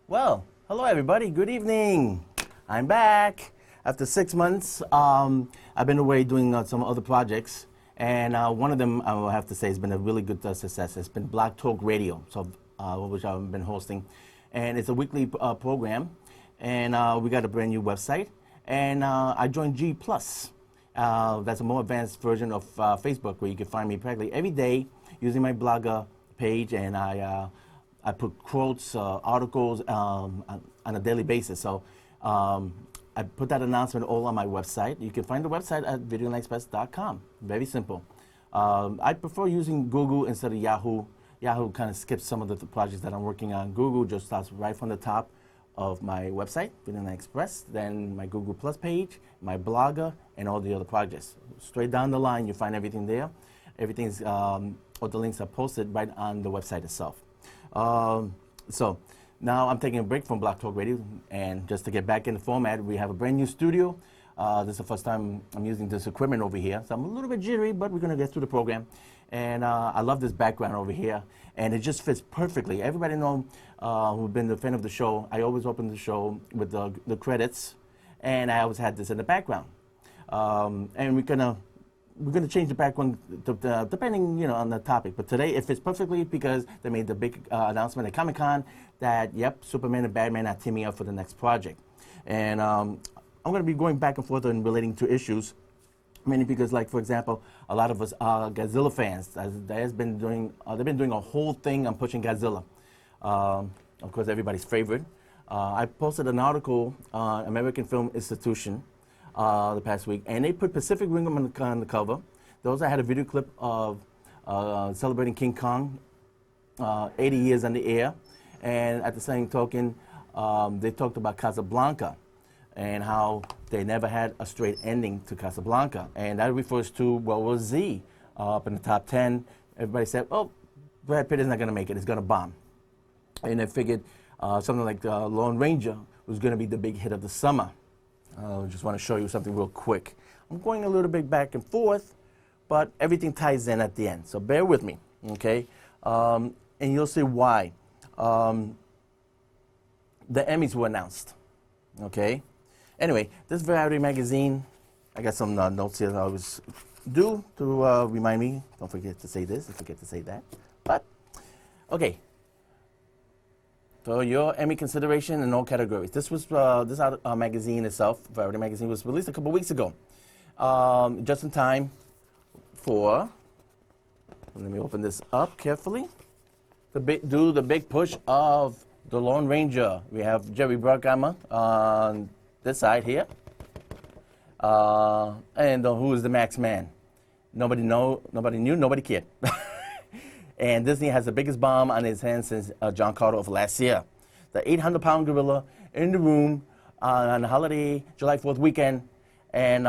Well, hello everybody. Good evening. I'm back after 6 months. I've been away doing some other projects, and one of them I will have to say has been a really good success. It's been Black Talk Radio, which I've been hosting, and it's a weekly program. And we got a brand new website, and I joined Gplus. That's a more advanced version of Facebook, where you can find me practically every day using my blogger page, and I put quotes, articles on a daily basis. So I put that announcement all on my website. You can find the website at videolandexpress.com. Very simple. I prefer using Google instead of Yahoo. Yahoo kind of skips some of the projects that I'm working on. Google just starts right from the top of my website, Videoland Express, then my Google Plus page, my blogger, and all the other projects. Straight down the line, you find everything there. Everything's, all the links are posted right on the website itself. So now I'm taking a break from Black Talk Radio, and just to get back in the format, we have a brand new studio. This is the first time I'm using this equipment over here, so I'm a little bit jittery, but we're going to get through the program. And I love this background over here, and it just fits perfectly. Everybody know who've been a fan of the show, I always open the show with the credits, and I always had this in the background. And we're gonna change the background depending, on the topic. But today it fits perfectly because they made the big announcement at Comic-Con that Superman and Batman are teaming up for the next project. And I'm gonna be going back and forth and relating to issues. Mainly because, like, for example, a lot of us are Godzilla fans. They've been doing a whole thing on pushing Godzilla. Of course, everybody's favorite. I posted an article on American Film Institution the past week, and they put Pacific Rim on the cover. Those I had a video clip of celebrating King Kong, 80 years on the air, and at the same token, they talked about Casablanca and how they never had a straight ending to Casablanca. And that refers to World War Z up in the top 10. Everybody said, oh, Brad Pitt is not going to make it. It's going to bomb. And they figured something like Lone Ranger was going to be the big hit of the summer. I just want to show you something real quick. I'm going a little bit back and forth, but everything ties in at the end. So bear with me, okay? And you'll see why. The Emmys were announced, okay? Anyway, this Variety magazine, I got some notes here that I always do to remind me, don't forget to say this, don't forget to say that. But, okay. For your Emmy consideration in all categories. This was, this magazine itself, Variety magazine, was released a couple weeks ago. Just in time for, let me open this up carefully, to do the big push of the Lone Ranger. We have Jerry Bruckheimer on this side here, and who is the Max Man? Nobody knew, nobody cared. And Disney has the biggest bomb on his hands since John Carter of last year. The 800-pound gorilla in the room on the holiday July 4th weekend, and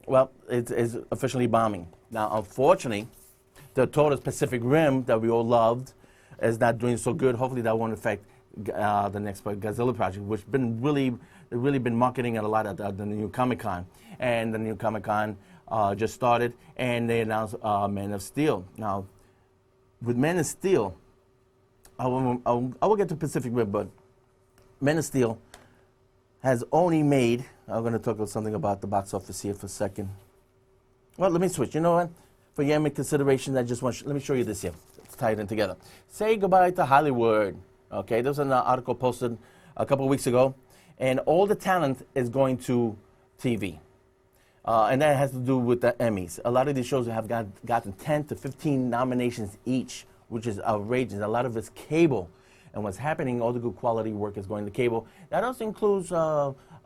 well, it's officially bombing. Now, unfortunately, the Tortoise Pacific Rim that we all loved is not doing so good. Hopefully, that won't affect the next Godzilla project, which been really been marketing it a lot at the new Comic-Con. And the new Comic-Con just started, and they announced Man of Steel. Now, with Man of Steel, I will get to Pacific Rim, but Man of Steel has only made, I'm going to talk about something about the box office here for a second. Well, let me switch. You know what? For your Emmy consideration, I just want let me show you this here. Let's tie it in together. Say goodbye to Hollywood. Okay, there was an article posted a couple of weeks ago, and all the talent is going to TV. And that has to do with the Emmys. A lot of these shows have gotten 10 to 15 nominations each, which is outrageous. A lot of it's cable. And what's happening, all the good quality work is going to cable. That also includes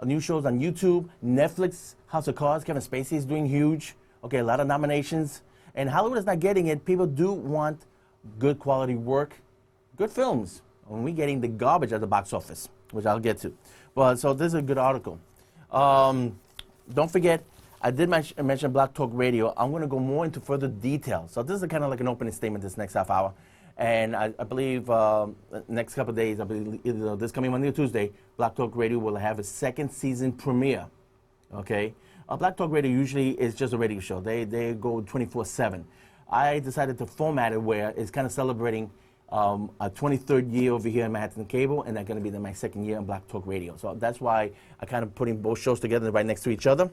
new shows on YouTube, Netflix, House of Cards. Kevin Spacey is doing huge. Okay, a lot of nominations. And Hollywood is not getting it. People do want good quality work, good films. And we're getting the garbage at the box office, which I'll get to. Well, so this is a good article. Don't forget, I did mention Black Talk Radio. I'm going to go more into further detail. So this is kind of like an opening statement this next half hour. And I believe next couple of days, I believe either this coming Monday or Tuesday, Black Talk Radio will have a second season premiere. Okay? Black Talk Radio usually is just a radio show. They go 24/7. I decided to format it where it's kind of celebrating a 23rd year over here in Manhattan Cable, and that's going to be my second year in Black Talk Radio. So that's why I kind of putting both shows together right next to each other.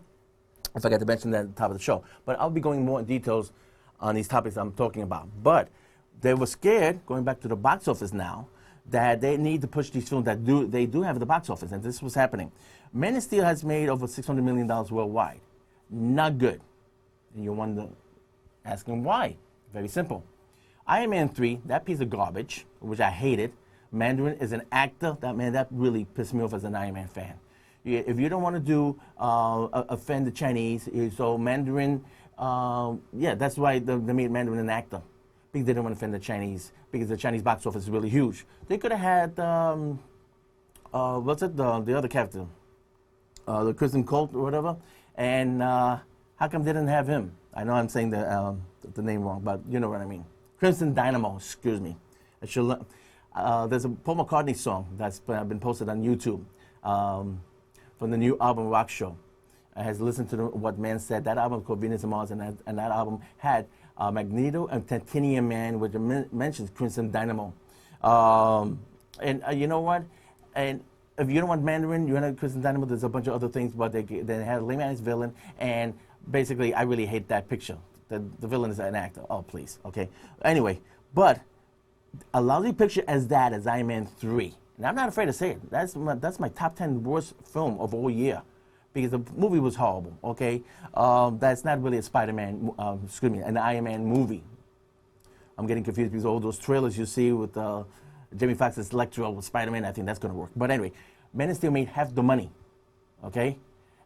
I forgot to mention that at the top of the show. But I'll be going more in details on these topics I'm talking about. But they were scared, going back to the box office now, that they need to push these films that they do have at the box office, and this was happening. Man of Steel has made over $600 million worldwide. Not good. And you wonder, asking why? Very simple. Iron Man 3, that piece of garbage, which I hated. Mandarin is an actor. That really pissed me off as an Iron Man fan. If you don't want to do offend the Chinese, so Mandarin, yeah, that's why they made Mandarin an actor. Because they didn't want to offend the Chinese, because the Chinese box office is really huge. They could have had, what's it, the other character, the Kristen Colt or whatever, and how come they didn't have him? I know I'm saying the name wrong, but you know what I mean. Crimson Dynamo, excuse me. There's a Paul McCartney song that's been posted on YouTube from the new album Rock Show. I has listened to what Man Said. That album is called Venus and Mars, and that album had Magneto and Titanium Man, which mentions Crimson Dynamo. And you know what? And if you don't want Mandarin, you want Crimson Dynamo, there's a bunch of other things, but they had a lame-ass villain, and basically, I really hate that picture. The villain is an actor. Oh, please. Okay. Anyway, but a lousy picture as that as Iron Man 3. And I'm not afraid to say it. That's my top 10 worst film of all year. Because the movie was horrible, okay? That's not really a Spider-Man, an Iron Man movie. I'm getting confused because all those trailers you see with Jamie Foxx's Electro with Spider-Man, I think that's going to work. But anyway, Man of Steel made half the money, okay?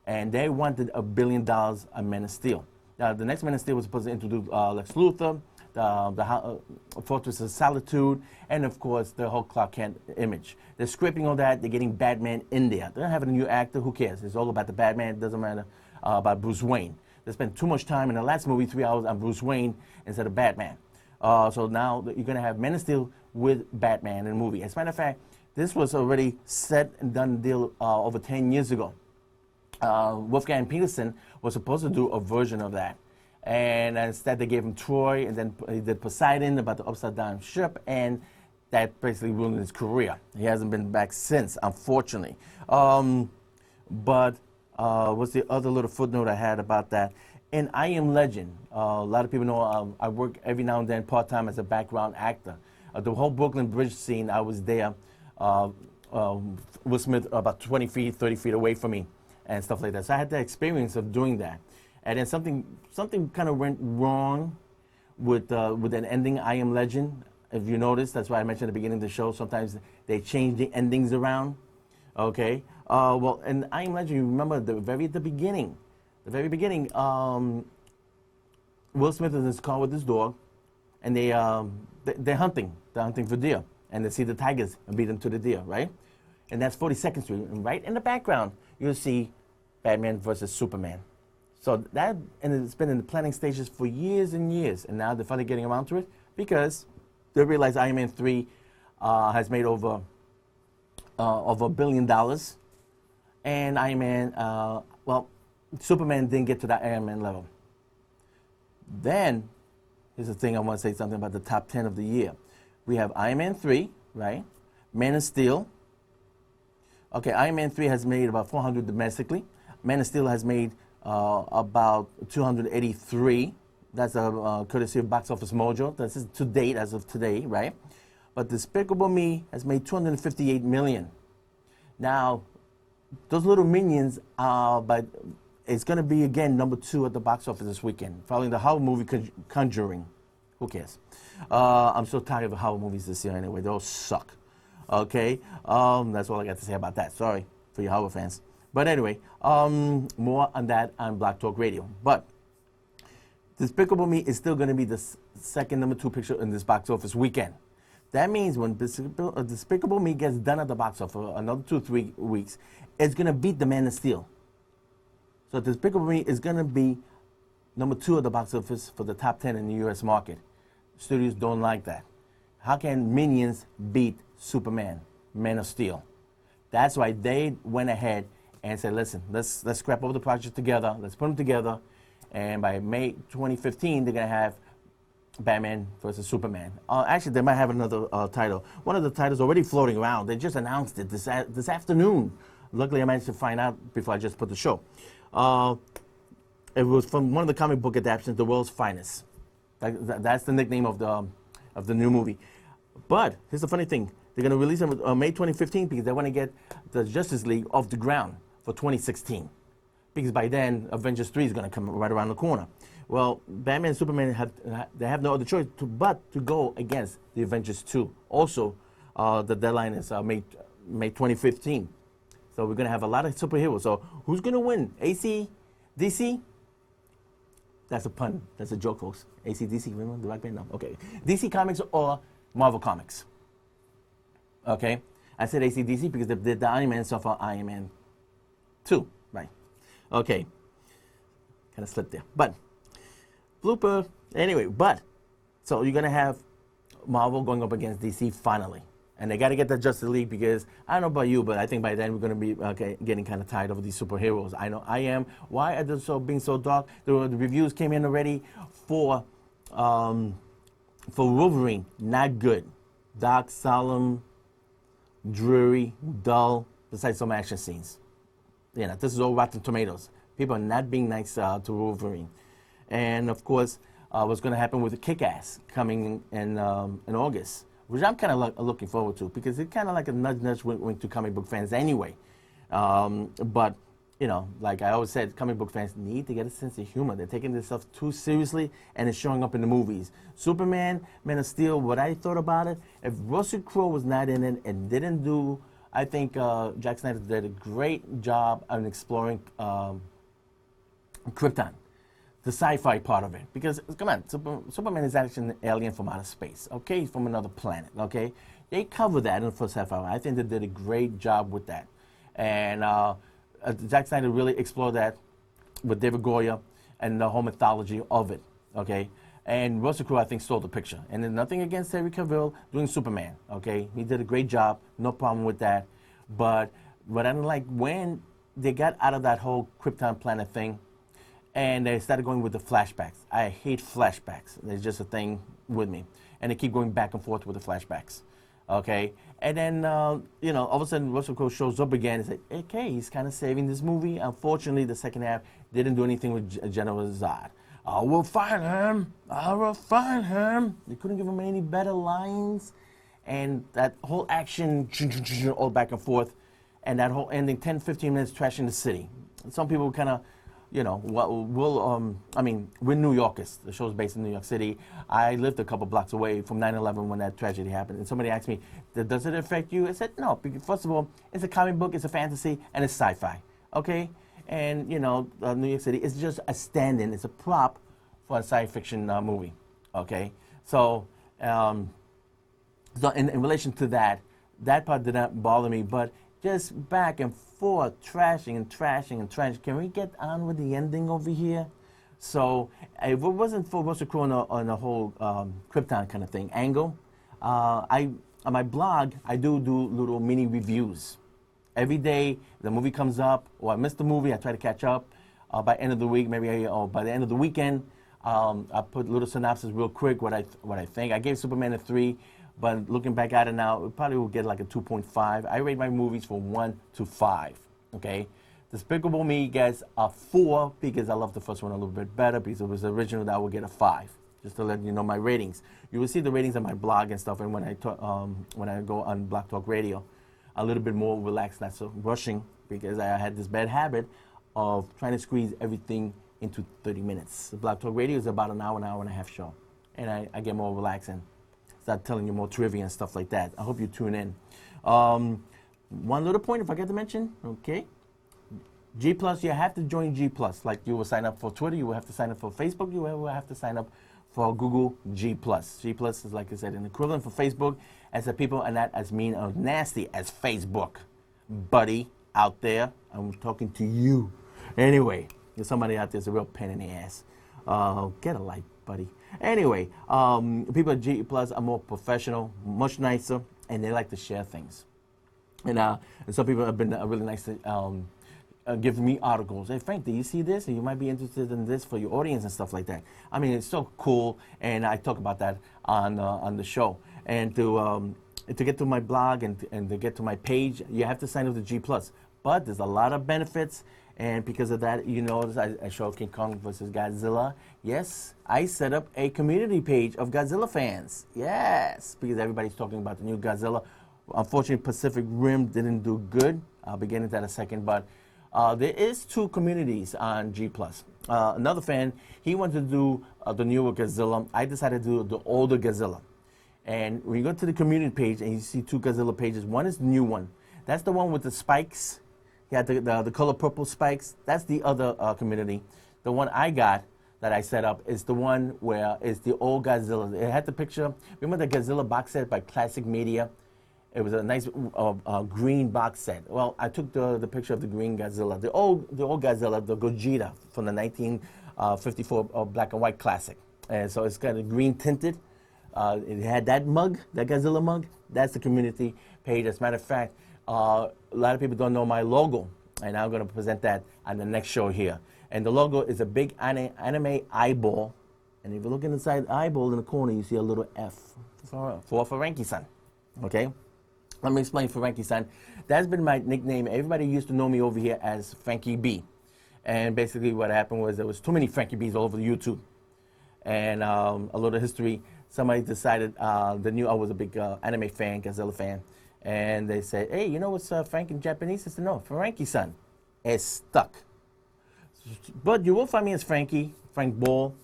And they wanted $1 billion on Man of Steel. Now, the next Man of Steel was supposed to introduce Lex Luthor, the Fortress of Solitude, and of course, the whole Clark Kent image. They're scraping all that. They're getting Batman in there. They're not having a new actor. Who cares? It's all about the Batman. It doesn't matter about Bruce Wayne. They spent too much time in the last movie, 3 hours, on Bruce Wayne instead of Batman. So now you're going to have Man of Steel with Batman in the movie. As a matter of fact, this was already set and done deal over 10 years ago. Wolfgang Peterson was supposed to do a version of that. And instead they gave him Troy, and then he did Poseidon about the upside down ship, and that basically ruined his career. He hasn't been back since, unfortunately. But what's the other little footnote I had about that? In I Am Legend, a lot of people know I work every now and then part-time as a background actor. The whole Brooklyn Bridge scene, I was there. Will Smith about 20 feet, 30 feet away from me, and stuff like that. So I had the experience of doing that. And then something kind of went wrong with an ending, I Am Legend. If you notice, that's why I mentioned at the beginning of the show, sometimes they change the endings around. Okay? Well, in I Am Legend, you remember the very beginning, Will Smith is in his car with his dog, and they're hunting. They're hunting for deer. And they see the tigers and beat them to the deer, right? And that's 42nd Street. And right in the background, you'll see Batman versus Superman. So that, and it's been in the planning stages for years and years, and now they're finally getting around to it because they realize Iron Man 3 has made over $1 billion, and Iron Man, well, Superman didn't get to that Iron Man level. Then, here's the thing I want to say something about the top 10 of the year. We have Iron Man 3, right? Man of Steel. Okay, Iron Man 3 has made about 400 domestically. Man of Steel has made about 283. That's a courtesy of Box Office Mojo. This is to date, as of today, right? But Despicable Me has made 258 million. Now, those little minions are, but it's going to be again number 2 at the box office this weekend, following the horror movie Conjuring. Who cares? I'm so tired of horror movies this year anyway. They all suck. Okay? That's all I got to say about that. Sorry for your horror fans. But anyway, more on that on Black Talk Radio. But Despicable Me is still going to be the second number 2 picture in this box office weekend. That means when Despicable Me gets done at the box office for another 2-3 weeks, it's going to beat The Man of Steel. So Despicable Me is going to be number 2 at the box office for the top 10 in the U.S. market. Studios don't like that. How can Minions beat Superman, Man of Steel? That's why they went ahead and said, listen, let's scrap over the project together. Let's put them together. And by May 2015, they're going to have Batman versus Superman. Actually, they might have another title. One of the titles already floating around. They just announced it this afternoon. Luckily, I managed to find out before I just put the show. It was from one of the comic book adaptations, The World's Finest. That's the nickname of the new movie. But here's the funny thing. They're going to release it on May 2015 because they want to get the Justice League off the ground for 2016. Because by then, Avengers 3 is going to come right around the corner. Well, Batman and Superman have no other choice but to go against the Avengers 2. Also, the deadline is May 2015. So we're going to have a lot of superheroes. So who's going to win? AC, DC? That's a pun. That's a joke, folks. AC, DC, remember the rock band? No. Okay. DC Comics or Marvel Comics? Okay. I said AC, DC because they did the Iron Man stuff for Iron Man 2. Right. Okay. Kind of slipped there. But blooper. Anyway, so you're going to have Marvel going up against DC finally. And they got to get the Justice League because, I don't know about you, but I think by then we're going to be getting kind of tired of these superheroes. I know I am. Why are they being so dark? The reviews came in already for Wolverine. Not good. Dark, solemn, dreary, dull, besides some action scenes. You know, this is all Rotten Tomatoes. People are not being nice to Wolverine. And, of course, what's going to happen with the Kick-Ass coming in August, which I'm kind of looking forward to because it's kind of like a nudge wink to comic book fans anyway. But, you know, like I always said, comic book fans need to get a sense of humor. They're taking this stuff too seriously, and it's showing up in the movies. Superman, Man of Steel, what I thought about it, if Russell Crowe was not in it and didn't do, I think Zack Snyder did a great job on exploring Krypton. The sci-fi part of it, because come on, Superman is actually an alien from outer space, okay, from another planet, okay. They covered that in the first half hour. I think they did a great job with that, and Zack Snyder really explored that with David Goyer and the whole mythology of it, okay. And Russell Crowe, I think, stole the picture. And there's nothing against Henry Cavill doing Superman, okay. He did a great job, no problem with that. But what I didn't like when they got out of that whole Krypton planet thing. And they started going with the flashbacks. I hate flashbacks. It's just a thing with me. And they keep going back and forth with the flashbacks. Okay? And then, you know, all of a sudden, Russell Crowe shows up again and says, okay, he's kind of saving this movie. Unfortunately, the second half didn't do anything with General Zod. I will find him. I will find him. They couldn't give him any better lines. And that whole action, all back and forth. And that whole ending, 10, 15 minutes trashing the city. Some people kind of, you know, we're New Yorkers. The show's based in New York City. I lived a couple blocks away from 9/11 when that tragedy happened. And somebody asked me, does it affect you? I said, no, because first of all, it's a comic book, it's a fantasy, and it's sci-fi, okay? And, you know, New York City is just a stand-in. It's a prop for a science fiction movie, okay? So, so in relation to that part did not bother me, but just back and forth, trashing and trashing and trashing. Can we get on with the ending over here? So if it wasn't for Russell Crowe on the whole Krypton kind of thing angle, on my blog, I do little mini reviews. Every day the movie comes up, or I miss the movie, I try to catch up. By end of the week, or by the end of the weekend, I put little synopsis real quick, what I think. I gave Superman a 3. But looking back at it now, it probably will get like a 2.5. I rate my movies from 1 to 5, okay? Despicable Me gets a 4 because I love the first one a little bit better because it was the original. That I will get a 5, just to let you know my ratings. You will see the ratings on my blog and stuff, and when I go on Blog Talk Radio, a little bit more relaxed, not so rushing, because I had this bad habit of trying to squeeze everything into 30 minutes. The Blog Talk Radio is about an hour and a half show, and I get more relaxed and start telling you more trivia and stuff like that. I hope you tune in. One little point, if I get to mention, okay. Gplus, you have to join Gplus. Like you will sign up for Twitter, you will have to sign up for Facebook, you will have to sign up for Google Gplus. Gplus is, like I said, an equivalent for Facebook, as the people are not as mean or nasty as Facebook. Buddy out there, I'm talking to you. Anyway, there's somebody out there's a real pain in the ass. Get a life, buddy. Anyway, people at Gplus are more professional, much nicer, and they like to share things. And some people have been really nice to give me articles. Hey, Frank, do you see this? And you might be interested in this for your audience and stuff like that. I mean, it's so cool, and I talk about that on the show. And to get to my blog and to get to my page, you have to sign up to Gplus. But there's a lot of benefits, and because of that, you notice I show King Kong versus Godzilla. Yes, I set up a community page of Godzilla fans. Yes, because everybody's talking about the new Godzilla. Unfortunately, Pacific Rim didn't do good. I'll be getting to that in a second, but there is 2 communities on Gplus. Another fan, he wanted to do the newer Godzilla. I decided to do the older Godzilla. And when you go to the community page and you see 2 Godzilla pages, one is the new one. That's the one with the spikes. He had the color purple spikes. That's the other community. The one I got that I set up is the one where it's the old Godzilla. It had the picture. Remember the Godzilla box set by Classic Media? It was a nice green box set. Well, I took the picture of the green Godzilla, the old Godzilla, the Gogeta from the 1954 black and white classic. And so it's kind of green tinted. It had that mug, that Godzilla mug. That's the community page. As a matter of fact, a lot of people don't know my logo, and I'm going to present that on the next show here. And the logo is a big anime eyeball. And if you look inside the eyeball in the corner, you see a little F for Frankie-san. Okay? Let me explain Frankie-san. That's been my nickname. Everybody used to know me over here as Frankie B. And basically what happened was there was too many Frankie Bs all over YouTube. And a little history, somebody decided, they knew I was a big anime fan, Godzilla fan. And they said, hey, you know what's Frank in Japanese? I said, no, Frankie-san. It's stuck. But you will find me as Frankie, Frank Ball,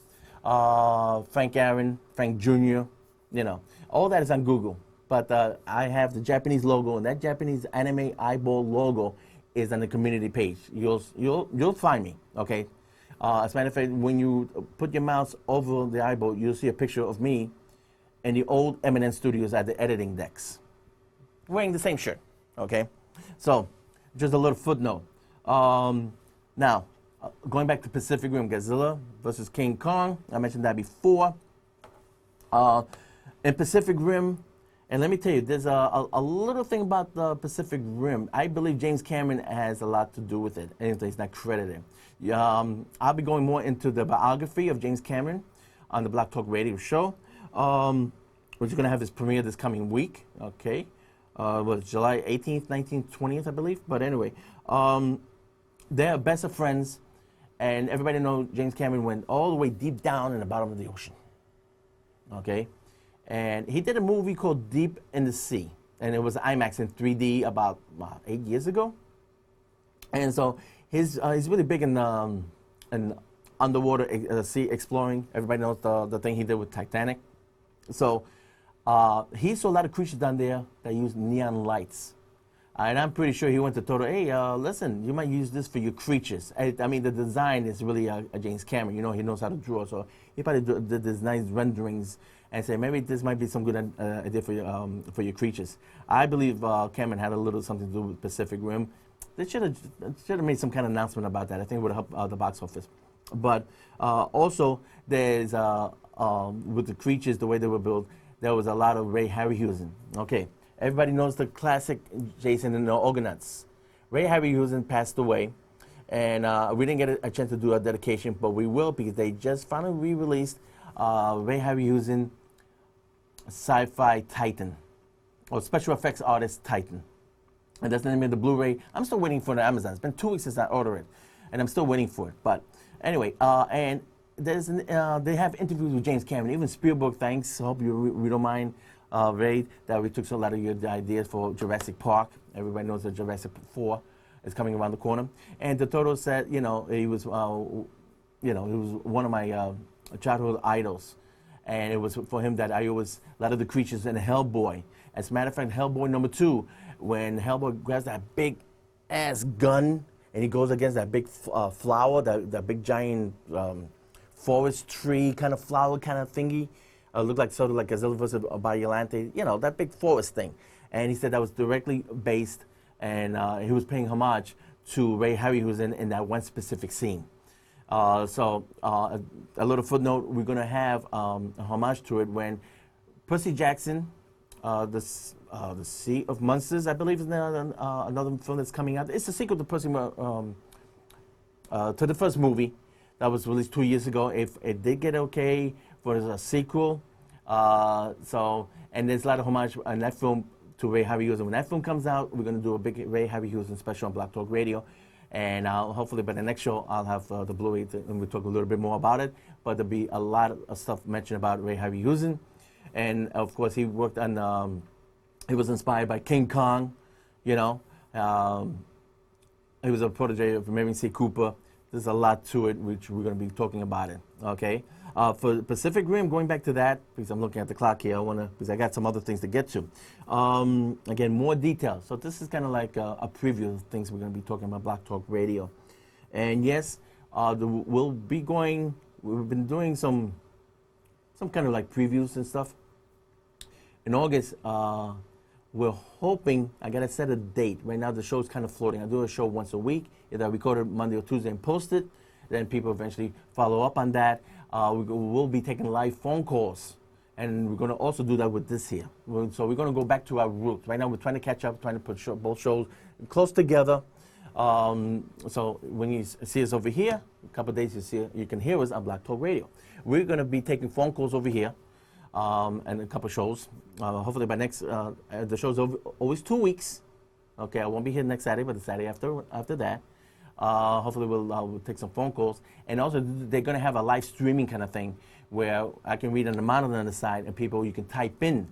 Frank Aaron, Frank Jr., you know. All that is on Google. But I have the Japanese logo, and that Japanese anime eyeball logo is on the community page. You'll find me, okay? As a matter of fact, when you put your mouse over the eyeball, you'll see a picture of me in the old M&N Studios at the editing decks, wearing the same shirt, okay? So, just a little footnote. Now, going back to Pacific Rim, Godzilla versus King Kong, I mentioned that before. In Pacific Rim, and let me tell you, there's a little thing about the Pacific Rim. I believe James Cameron has a lot to do with it, and he's not credited. I'll be going more into the biography of James Cameron on the Block Talk Radio show, which is going to have its premiere this coming week, okay? July 18th, 19th, 20th, I believe. But anyway, they're best of friends, and everybody knows James Cameron went all the way deep down in the bottom of the ocean, okay? And he did a movie called Deep in the Sea, and it was IMAX in 3D about 8 years ago. And so he's really big in underwater sea exploring. Everybody knows the thing he did with Titanic. So he saw a lot of creatures down there that use neon lights. And I'm pretty sure he went to Toto, hey, listen, you might use this for your creatures. I mean, the design is really a James Cameron. You know, he knows how to draw. So he probably did these nice renderings and say, maybe this might be some good idea for your creatures. I believe Cameron had a little something to do with Pacific Rim. They should have made some kind of announcement about that. I think it would have helped the box office. But also, there's, with the creatures, the way they were built, there was a lot of Ray Harryhausen. Okay. Everybody knows the classic Jason and the Argonauts. Ray Harryhausen passed away, and we didn't get a chance to do a dedication, but we will because they just finally re-released Ray Harryhausen Sci-Fi Titan, or Special Effects Artist Titan. And that's the name of the Blu-ray. I'm still waiting for it on Amazon. It's been 2 weeks since I ordered it, and I'm still waiting for it. But anyway, and there's they have interviews with James Cameron, even Spielberg. Thanks. Hope we don't mind. Ray, that we took a lot of your ideas for Jurassic Park. Everybody knows that Jurassic 4 is coming around the corner. And Totoro said, he was one of my childhood idols. And it was for him that I always, a lot of the creatures in Hellboy. As a matter of fact, Hellboy #2, when Hellboy grabs that big ass gun and he goes against that big flower, that big giant forest tree kind of flower kind of thingy. Looked like sort of like Godzilla vs. Videoland, that big forest thing. And he said that was directly based, and he was paying homage to Ray Harryhausen in that one specific scene. So a little footnote, we're going to have a homage to it when Percy Jackson, the Sea of Monsters, I believe is another film that's coming out. It's a sequel to Percy to the first movie that was released 2 years ago. If it did get okay for a sequel, and there's a lot of homage in that film to Ray Harryhausen. When that film comes out, we're going to do a big Ray Harryhausen special on Black Talk Radio. And hopefully by the next show, I'll have the Blu-ray and we'll talk a little bit more about it. But there'll be a lot of stuff mentioned about Ray Harryhausen. And of course, he worked on, he was inspired by King Kong, you know. He was a protege of Mary C. Cooper. There's a lot to it, which we're going to be talking about it, okay? For Pacific Rim, going back to that, because I'm looking at the clock here, because I got some other things to get to. Again, more details. So this is kind of like a preview of things we're going to be talking about Black Talk Radio. And yes, we'll be going, we've been doing some kind of like previews and stuff. In August, we're hoping, I got to set a date. Right now the show's kind of floating. I do a show once a week. Either I record it Monday or Tuesday and post it. Then people eventually follow up on that. We'll be taking live phone calls. And we're going to also do that with this here. So we're going to go back to our roots. Right now we're trying to catch up, trying to put both shows close together. So when you see us over here, a couple of days you can hear us on Black Talk Radio. We're going to be taking phone calls over here. And a couple shows. Hopefully by next, the show's always 2 weeks. Okay, I won't be here next Saturday, but the Saturday after that. Hopefully we'll take some phone calls. And also they're going to have a live streaming kind of thing where I can read on the monitor on the side and you can type in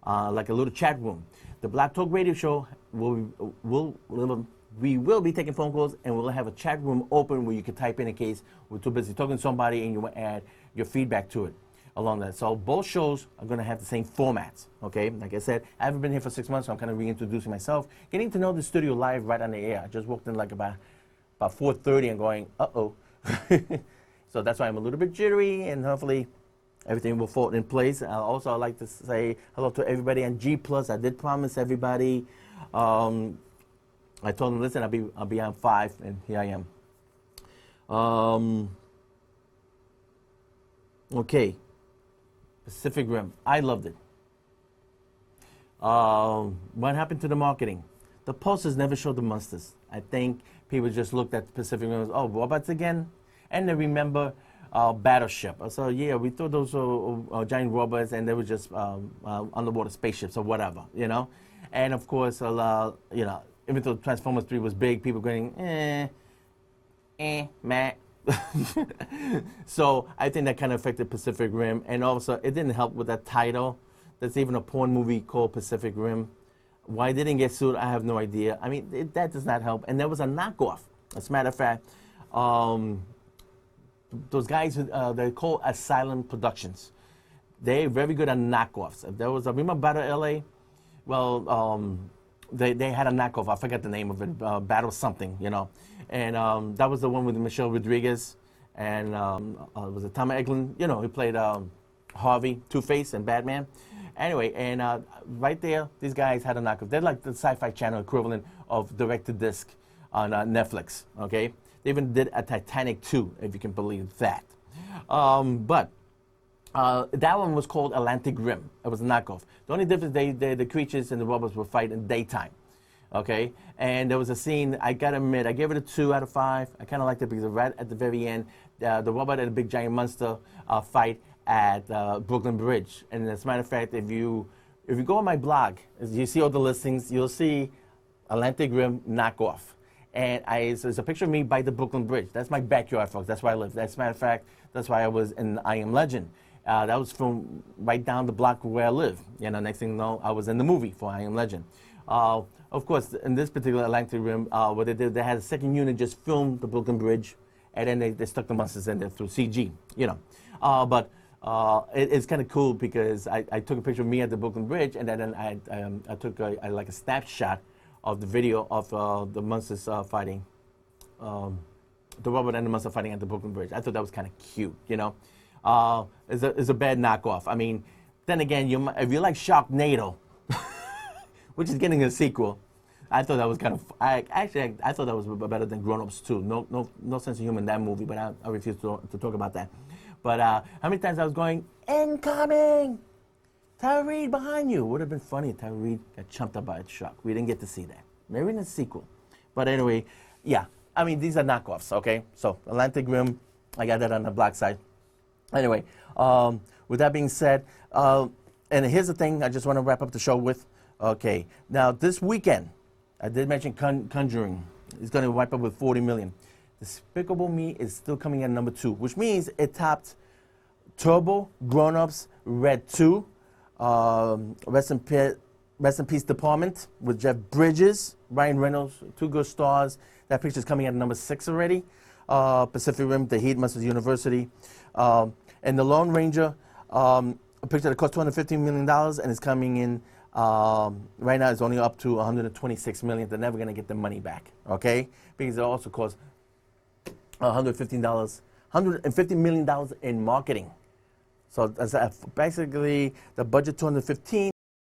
like a little chat room. The Black Talk Radio Show, we will be taking phone calls and we'll have a chat room open where you can type in case we're too busy talking to somebody and you want to add your feedback to it. Along that. So both shows are going to have the same formats, okay? Like I said, I haven't been here for 6 months, so I'm kind of reintroducing myself, getting to know the studio live right on the air. I just walked in like about 4:30 and going, uh-oh. So that's why I'm a little bit jittery, and hopefully everything will fall in place. I'd like to say hello to everybody on Gplus. I did promise everybody. I told them, listen, I'll be on 5, and here I am. Okay. Pacific Rim. I loved it. What happened to the marketing? The posters never showed the monsters. I think people just looked at Pacific Rim as, oh, robots again? And they remember Battleship. So, yeah, we thought those were giant robots and they were just underwater spaceships or whatever, you know? And, of course, you know, even though Transformers 3 was big, people going, meh. So I think that kind of affected Pacific Rim, and also it didn't help with that title. There's even a porn movie called Pacific Rim. Why it didn't get sued, I have no idea. I mean, that does not help. And there was a knockoff. As a matter of fact, those guys, they're called Asylum Productions. They're very good at knockoffs. There was, remember Battle LA? Well, they had a knockoff. I forget the name of it. Battle something, you know. And that was the one with Michelle Rodriguez and was it Tom Eglin? You know, he played Harvey, Two-Face, and Batman. Anyway, and right there, these guys had a knockoff. They're like the Sci-Fi Channel equivalent of direct-to-disc on Netflix, okay? They even did a Titanic 2, if you can believe that. But that one was called Atlantic Rim. It was a knockoff. The only difference, the creatures and the robots would fight in daytime. Okay, and there was a scene, I gotta admit, I gave it a 2 out of 5. I kind of liked it because right at the very end, the robot and the big giant monster fight at Brooklyn Bridge. And as a matter of fact, if you go on my blog, as you see all the listings, you'll see Atlantic Rim knockoff. And it's a picture of me by the Brooklyn Bridge. That's my backyard, folks. That's where I live. As a matter of fact, that's why I was in I Am Legend. That was from right down the block where I live. You know, next thing you know, I was in the movie for I Am Legend. Of course, in this particular Atlantic Rim, what they did, they had a second unit just film the Brooklyn Bridge, and then they stuck the monsters in there through CG, you know. But it's kind of cool because I took a picture of me at the Brooklyn Bridge, and then I took like a snapshot of the video of the monsters fighting, the robot and the monster fighting at the Brooklyn Bridge. I thought that was kind of cute, you know. It's a bad knockoff. I mean, then again, if you like Sharknado, which is getting a sequel, I thought that was kind of. I thought that was better than Grown Ups 2. No sense of humor in that movie, but I refuse to talk about that. But how many times I was going, incoming, Tara Reid behind you. Would have been funny if Tara Reid got chumped up by a shark. We didn't get to see that. Maybe in the sequel. But anyway, yeah, I mean, these are knockoffs, okay? So Atlantic Rim, I got that on the black side. Anyway, with that being said, and here's the thing I just want to wrap up the show with. Okay, now this weekend, I did mention Conjuring. It's going to wipe up with 40 million. Despicable Me is still coming in number 2, which means it topped Turbo, Grown Ups, Red 2, Rest in Peace Department with Jeff Bridges, Ryan Reynolds, 2 good stars. That picture's coming at number 6 already. Pacific Rim, The Heat, Masters University. And The Lone Ranger, a picture that cost $215 million and is coming in, right now it's only up to $126 million. They're never going to get the money back, okay? Because it also costs $150 million in marketing. So that's basically the budget, 215.